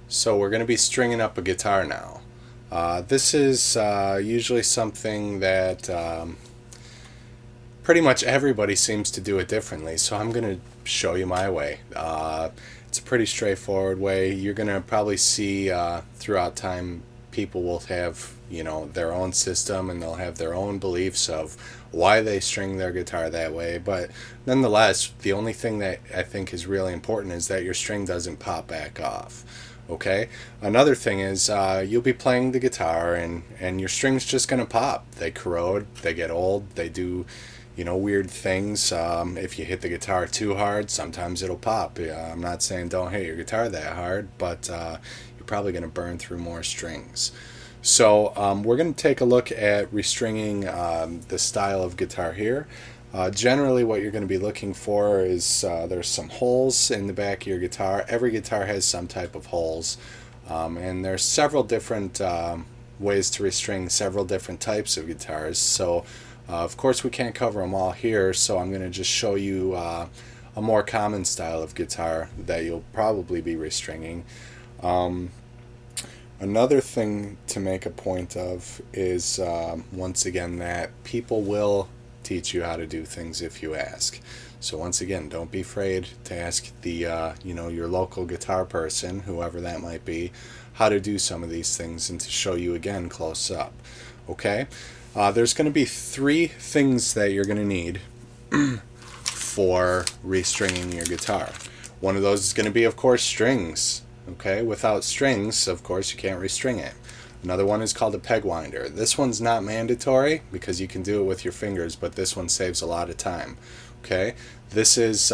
So we're going to be stringing up a guitar now. This is usually something that pretty much everybody seems to do it differently, so I'm going to show you my way. It's a pretty straightforward way. You're going to probably see throughout time people will have, their own system, and they'll have their own beliefs of why they string their guitar that way. But nonetheless, the only thing that I think is really important is that your string doesn't pop back off. Okay. Another thing is you'll be playing the guitar, and your string's just going to pop. They corrode, they get old, they do weird things. If you hit the guitar too hard, sometimes it'll pop. I'm not saying don't hit your guitar that hard, but you're probably going to burn through more strings. So we're going to take a look at restringing the style of guitar here. Generally what you're going to be looking for is there's some holes in the back of your guitar. Every guitar has some type of holes, and there's several different ways to restring several different types of guitars. So of course we can't cover them all here, so I'm going to just show you a more common style of guitar that you'll probably be restringing. Another thing to make a point of is once again that people will teach you how to do things if you ask. So once again, don't be afraid to ask the your local guitar person, whoever that might be, how to do some of these things and to show you again close up. Okay? There's going to be 3 things that you're going to need for restringing your guitar. One of those is going to be, of course, strings. Okay? Without strings, of course, you can't restring it. Another one is called a peg winder. This one's not mandatory because you can do it with your fingers, but this one saves a lot of time. Okay? This is,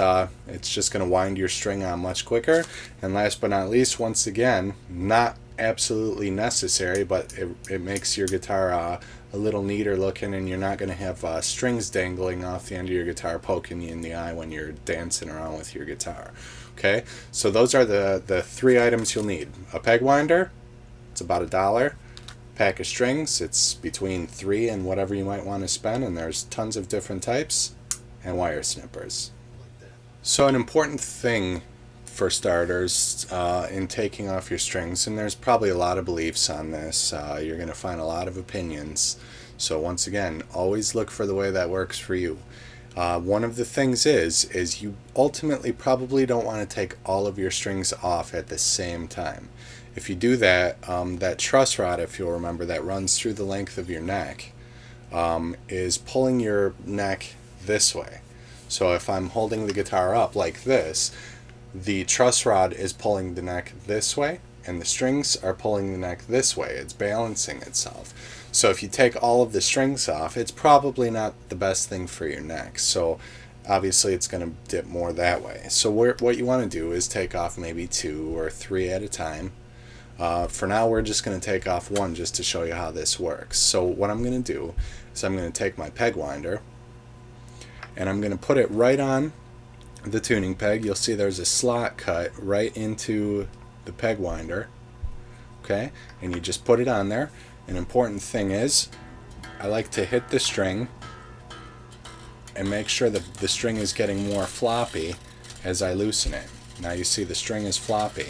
it's just going to wind your string on much quicker. And last but not least, once again, not absolutely necessary, but it makes your guitar a little neater looking, and you're not going to have strings dangling off the end of your guitar poking you in the eye when you're dancing around with your guitar. Okay? So those are the 3 items you'll need. A peg winder, it's about $1. Pack of strings, it's between 3 and whatever you might want to spend, and there's tons of different types, and wire snippers. So an important thing for starters in taking off your strings, and there's probably a lot of beliefs on this, you're going to find a lot of opinions, so once again, always look for the way that works for you. One of the things is you ultimately probably don't want to take all of your strings off at the same time. If you do that, that truss rod, if you'll remember, that runs through the length of your neck, is pulling your neck this way. So if I'm holding the guitar up like this, the truss rod is pulling the neck this way, and the strings are pulling the neck this way. It's balancing itself. So if you take all of the strings off, it's probably not the best thing for your neck. So obviously it's going to dip more that way. So what you want to do is take off maybe 2 or 3 at a time. For now, we're just going to take off 1 just to show you how this works. So what I'm going to do is I'm going to take my peg winder, and I'm going to put it right on the tuning peg. You'll see there's a slot cut right into the peg winder. Okay? And you just put it on there. An important thing is I like to hit the string and make sure that the string is getting more floppy as I loosen it. Now you see the string is floppy.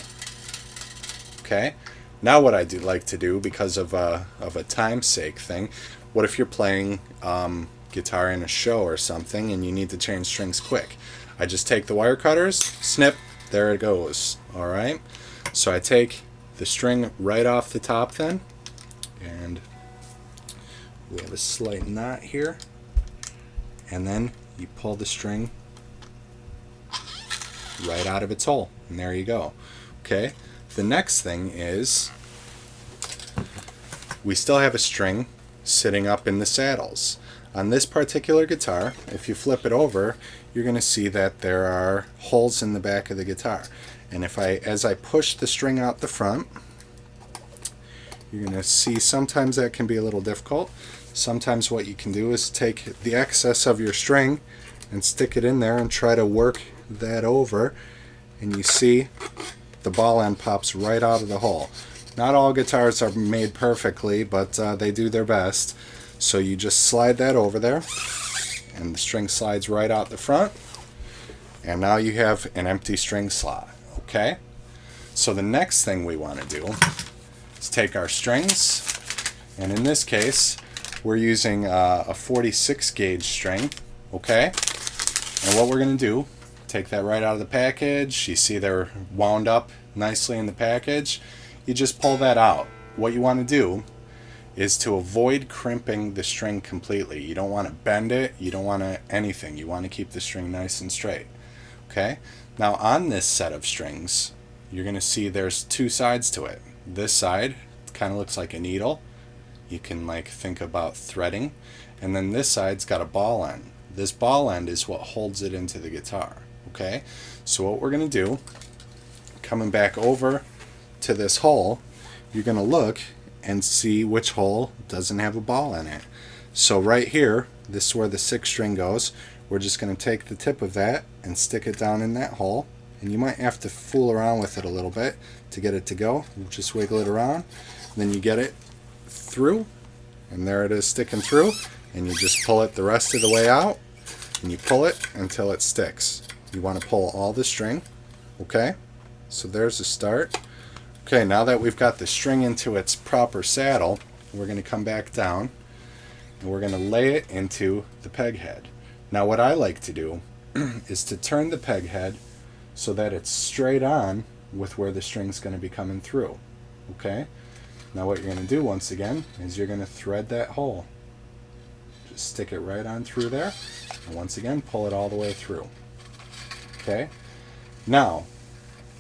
Okay. Now what I do like to do, because of a time sake thing, what if you're playing guitar in a show or something and you need to change strings quick? I just take the wire cutters, snip, there it goes. Alright, so I take the string right off the top then, and we have a slight knot here, and then you pull the string right out of its hole, and there you go. Okay. The next thing is we still have a string sitting up in the saddles. On this particular guitar, if you flip it over, you're going to see that there are holes in the back of the guitar. And as I push the string out the front, you're going to see sometimes that can be a little difficult. Sometimes what you can do is take the excess of your string and stick it in there and try to work that over, and you see the ball end pops right out of the hole. Not all guitars are made perfectly, but they do their best. So you just slide that over there, and the string slides right out the front, and now you have an empty string slot. Okay? So the next thing we want to do is take our strings, and in this case we're using a 46 gauge string. Okay? And what we're going to do, take that right out of the package. You see they're wound up nicely in the package. You just pull that out. What you want to do is to avoid crimping the string completely. You don't want to bend it, you don't want to anything. You want to keep the string nice and straight. Okay? Now on this set of strings, you're going to see there's two sides to it. This side kind of looks like a needle. You can like think about threading. And then this side's got a ball end. This ball end is what holds it into the guitar. Okay? So what we're going to do, coming back over to this hole, you're going to look and see which hole doesn't have a ball in it. So right here, this is where the 6th string goes. We're just going to take the tip of that and stick it down in that hole. And you might have to fool around with it a little bit to get it to go. You just wiggle it around. Then you get it through. And there it is sticking through. And you just pull it the rest of the way out. And you pull it until it sticks. You want to pull all the string. Okay? So there's the start. Okay, now that we've got the string into its proper saddle, we're going to come back down and we're going to lay it into the peg head. Now what I like to do is to turn the peg head so that it's straight on with where the string's going to be coming through. Okay? Now what you're going to do once again is you're going to thread that hole. Just stick it right on through there, and once again pull it all the way through. Okay? Now,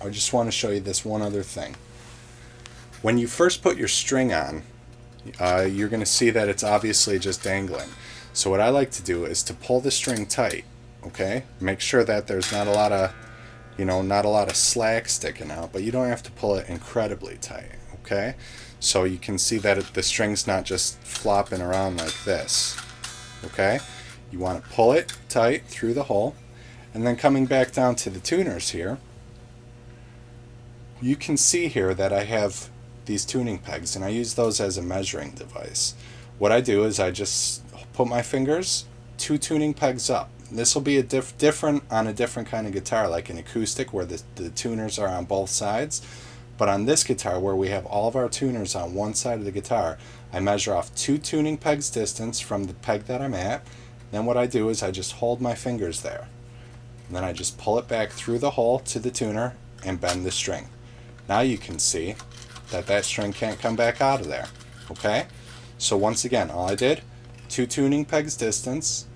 I just want to show you this one other thing. When you first put your string on, you're going to see that it's obviously just dangling. So what I like to do is to pull the string tight, okay? Make sure that there's not a lot of slack sticking out, but you don't have to pull it incredibly tight, okay? So you can see that the string's not just flopping around like this, okay? You want to pull it tight through the hole, and then coming back down to the tuners here, you can see here that I have these tuning pegs, and I use those as a measuring device. What I do is I just put my fingers 2 tuning pegs up. This will be a different on a different kind of guitar, like an acoustic where the tuners are on both sides. But on this guitar where we have all of our tuners on one side of the guitar, I measure off 2 tuning pegs distance from the peg that I'm at. Then what I do is I just hold my fingers there. And then I just pull it back through the hole to the tuner and bend the string. Now you can see that string can't come back out of there. Okay? So once again, all I did, 2 tuning pegs distance,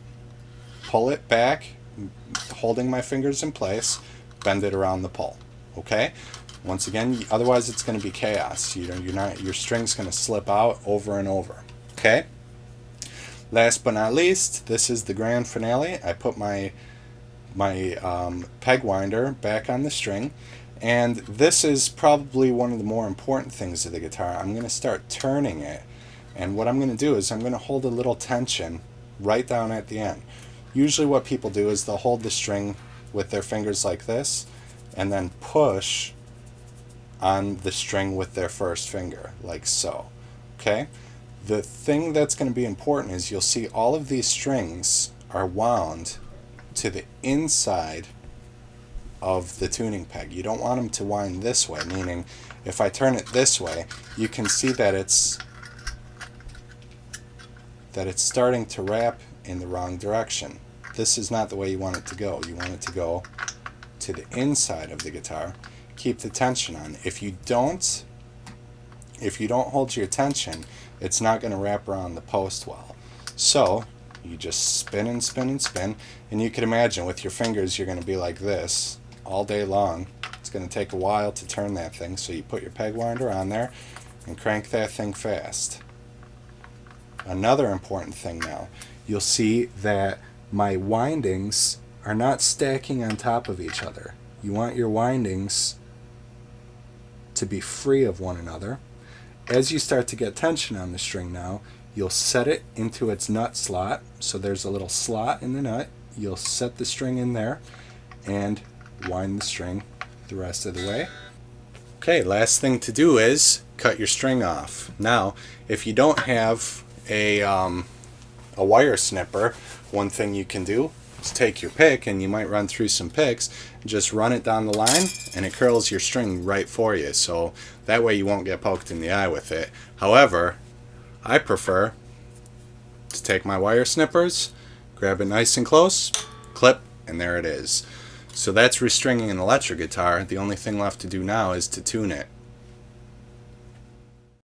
pull it back, holding my fingers in place, bend it around the pole. Okay? Once again, otherwise it's going to be chaos. Your string's going to slip out over and over. Okay? Last but not least, this is the grand finale. I put my peg winder back on the string. And this is probably one of the more important things of the guitar. I'm going to start turning it, and what I'm going to do is I'm going to hold a little tension right down at the end. Usually what people do is they'll hold the string with their fingers like this and then push on the string with their first finger, like so. Okay? The thing that's going to be important is you'll see all of these strings are wound to the inside of the tuning peg. You don't want them to wind this way, meaning if I turn it this way, you can see that it's starting to wrap in the wrong direction. This is not the way you want it to go. You want it to go to the inside of the guitar. Keep the tension on. If you don't hold your tension, it's not going to wrap around the post well. So you just spin and spin and spin, and you can imagine with your fingers you're going to be like this all day long. It's going to take a while to turn that thing, so you put your peg winder on there and crank that thing fast. Another important thing now, you'll see that my windings are not stacking on top of each other. You want your windings to be free of one another. As you start to get tension on the string now, you'll set it into its nut slot. So there's a little slot in the nut. You'll set the string in there and wind the string the rest of the way. Okay, last thing to do is cut your string off. Now, if you don't have a a wire snipper, one thing you can do is take your pick, and you might run through some picks, just run it down the line, and it curls your string right for you. So that way you won't get poked in the eye with it. However, I prefer to take my wire snippers, grab it nice and close, clip, and there it is. So that's restringing an electric guitar. The only thing left to do now is to tune it.